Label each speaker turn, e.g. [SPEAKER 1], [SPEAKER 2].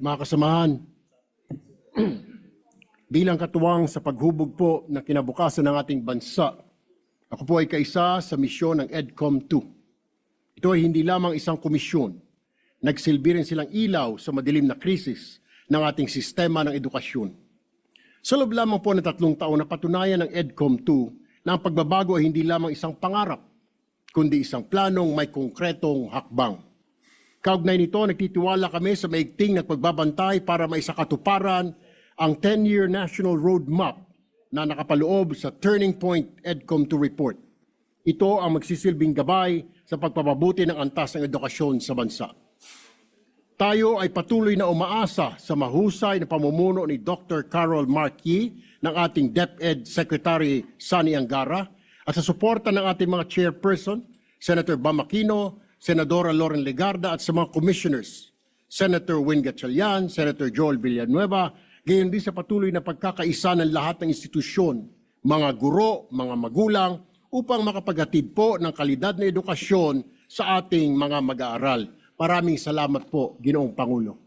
[SPEAKER 1] Mga kasamahan, bilang katuwang sa paghubog po ng kinabukasan ng ating bansa, ako po ay kaisa sa misyon ng EDCOM 2. Ito ay hindi lamang isang komisyon. Nagsilbi rin silang ilaw sa madilim na krisis ng ating sistema ng edukasyon. Sa loob lamang po ng 3 taon na patunayan ng EDCOM 2 na ang pagbabago ay hindi lamang isang pangarap, kundi isang planong may konkretong hakbang. Kaugnay nito, nagtitiwala kami sa maigting na pagbabantay para maisakatuparan ang 10-year National Roadmap na nakapaloob sa Turning Point EDCOM 2 Report. Ito ang magsisilbing gabay sa pagpapabuti ng antas ng edukasyon sa bansa. Tayo ay patuloy na umaasa sa mahusay na pamumuno ni Dr. Carol Marquis ng ating DepEd Secretary Sani Angara at sa suporta ng ating mga chairperson, Senator Bam Aquino, Senadora Loren Legarda at sa mga commissioners, Senator Win Gatchalian, Senator Joel Villanueva, gayon din sa patuloy na pagkakaisa ng lahat ng institusyon, mga guro, mga magulang, upang makapaghatid po ng kalidad na edukasyon sa ating mga mag-aaral. Maraming salamat po, Ginoong Pangulo.